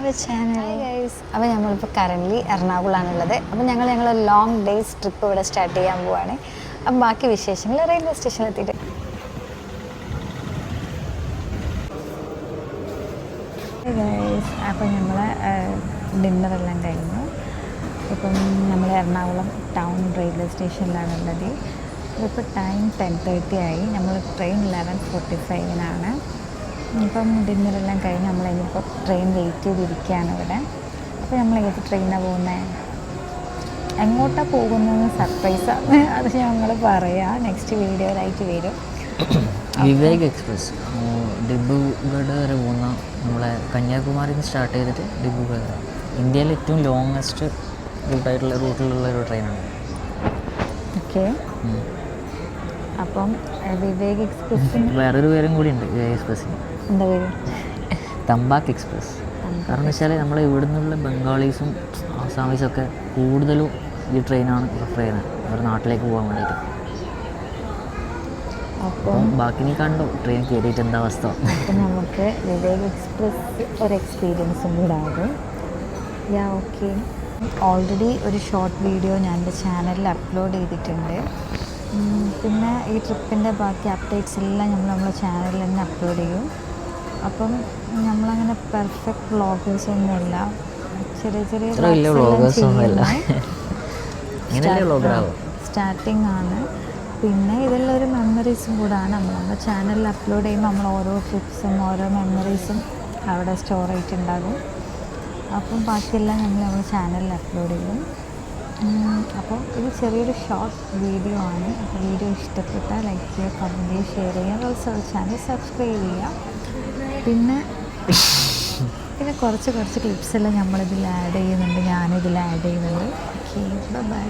Our channel. അപ്പോൾ നമ്മളിപ്പോൾ currently എറണാകുളമാണുള്ളത്. അപ്പോൾ ഞങ്ങൾ ലോങ് ഡേയ്സ് ട്രിപ്പ് ഇവിടെ സ്റ്റാർട്ട് ചെയ്യാൻ പോവുകയാണ്. അപ്പം ബാക്കി വിശേഷങ്ങൾ റെയിൽവേ സ്റ്റേഷനിലെത്തിയിട്ട്. അപ്പോൾ നമ്മൾ ഡിന്നറെല്ലാം കഴിഞ്ഞു. ഇപ്പം നമ്മൾ എറണാകുളം ടൗൺ റെയിൽവേ സ്റ്റേഷനിലാണുള്ളത്. ഇപ്പോൾ ടൈം 10:30 ആയി. നമ്മൾ ട്രെയിൻ 11:45 ഇപ്പം ഡിന്നറെല്ലാം കഴിഞ്ഞ് നമ്മളിനിപ്പോൾ ട്രെയിൻ വെയിറ്റ് ചെയ്തിരിക്കുകയാണ് ഇവിടെ. അപ്പോൾ നമ്മൾ ഏത് ട്രെയിനാണ് പോകുന്നത്, എങ്ങോട്ടാണ് പോകുന്നതെന്ന് സർപ്രൈസാണ്. അത് ഞങ്ങൾ പറയാം, നെക്സ്റ്റ് വീഡിയോയിലായിട്ട് വരും. വിവേക് എക്സ്പ്രസ് ഡിബ്രുഗഡ് വരെ പോകുന്ന നമ്മളെ കന്യാകുമാരിയിൽ നിന്ന് സ്റ്റാർട്ട് ചെയ്തിട്ട് ഡിബ്രുഗഡ് വരെ ഇന്ത്യയിലെ ഏറ്റവും ലോങ്ങസ്റ്റ് റൂട്ടിലുള്ള ഒരു ട്രെയിനാണ്. ഓക്കെ, അപ്പം വിവേക് എക്സ്പ്രസ്സിന് വേറൊരു പേരും കൂടി ഉണ്ട്. വിവേക് എക്സ്പ്രസ്സിന് എന്താ പേര്? തമ്പാക്ക് എക്സ്പ്രസ്. കാരണം വെച്ചാൽ നമ്മൾ ഇവിടെ നിന്നുള്ള ബംഗാളീസും ആസാമീസൊക്കെ കൂടുതലും ഈ ട്രെയിനാണ് പ്രിഫർ ചെയ്യുന്നത് അവരുടെ നാട്ടിലേക്ക് പോകാൻ വേണ്ടിയിട്ട്. അപ്പം ബാക്കി നീ കണ്ടോ ട്രെയിൻ കയറിയിട്ട് എന്താ അവസ്ഥ? അപ്പം നമുക്ക് വിവേക് എക്സ്പ്രസ് ഒരു എക്സ്പീരിയൻസും കൂടെ ആകും. ഓക്കെ, ഓൾറെഡി ഒരു ഷോർട്ട് വീഡിയോ ഞാൻ എൻ്റെ ചാനലിൽ അപ്ലോഡ് ചെയ്തിട്ടുണ്ട്. പിന്നെ ഈ ട്രിപ്പിൻ്റെ ബാക്കി അപ്ഡേറ്റ്സ് എല്ലാം നമ്മളെ ചാനലിൽ തന്നെ അപ്ലോഡ് ചെയ്യും. അപ്പം നമ്മളങ്ങനെ പെർഫെക്റ്റ് വ്ളോഗേഴ്സൊന്നുമല്ല, ചെറിയ ചെറിയ സ്റ്റാർട്ടിങ് ആണ്. പിന്നെ ഇതെല്ലാം ഒരു മെമ്മറീസും കൂടാണ്. നമ്മുടെ ചാനലിൽ അപ്ലോഡ് ചെയ്യുമ്പോൾ നമ്മൾ ഓരോ ട്രിപ്സും ഓരോ മെമ്മറീസും അവിടെ സ്റ്റോർ ചെയ്തിട്ടുണ്ടാകും. അപ്പം ബാക്കിയെല്ലാം നമ്മുടെ ചാനലിൽ അപ്ലോഡ് ചെയ്യും. അപ്പോൾ ഇത് ചെറിയൊരു ഷോർട്ട് വീഡിയോ ആണ്. അപ്പോൾ വീഡിയോ ഇഷ്ടപ്പെട്ടാൽ ലൈക്ക് ചെയ്യുക, കമൻറ്റ് ചെയ്യുക, ഷെയർ ചെയ്യുക, ഓൾസോ ചാനൽ സബ്സ്ക്രൈബ് ചെയ്യുക. പിന്നെ കുറച്ച് ക്ലിപ്സ് എല്ലാം നമ്മളിതിൽ ആഡ് ചെയ്യുന്നുണ്ട്, ഞാനിതിൽ ആഡ് ചെയ്യുന്നുണ്ട്. Okay, by.